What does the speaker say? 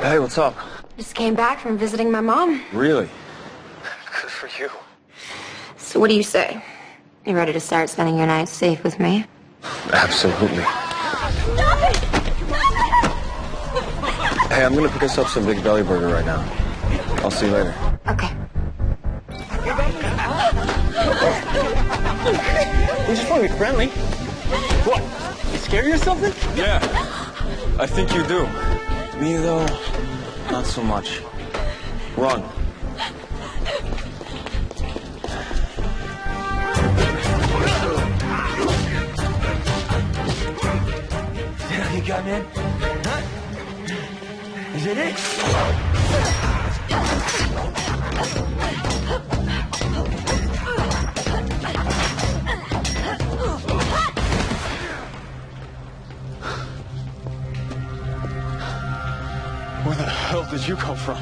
Hey, what's up? Just came back from visiting my mom. Really? Good for you. So what do you say? You ready to start spending your nights safe with me? Absolutely. Stop it! Hey, I'm gonna pick us up some big belly burger right now. I'll see you later. Okay. We just want to be friendly. What? You scared of something? Yeah, I think you do. Me, though, not so much. Run. Yeah, you got man? Huh? Is it it? Where the hell did you come from?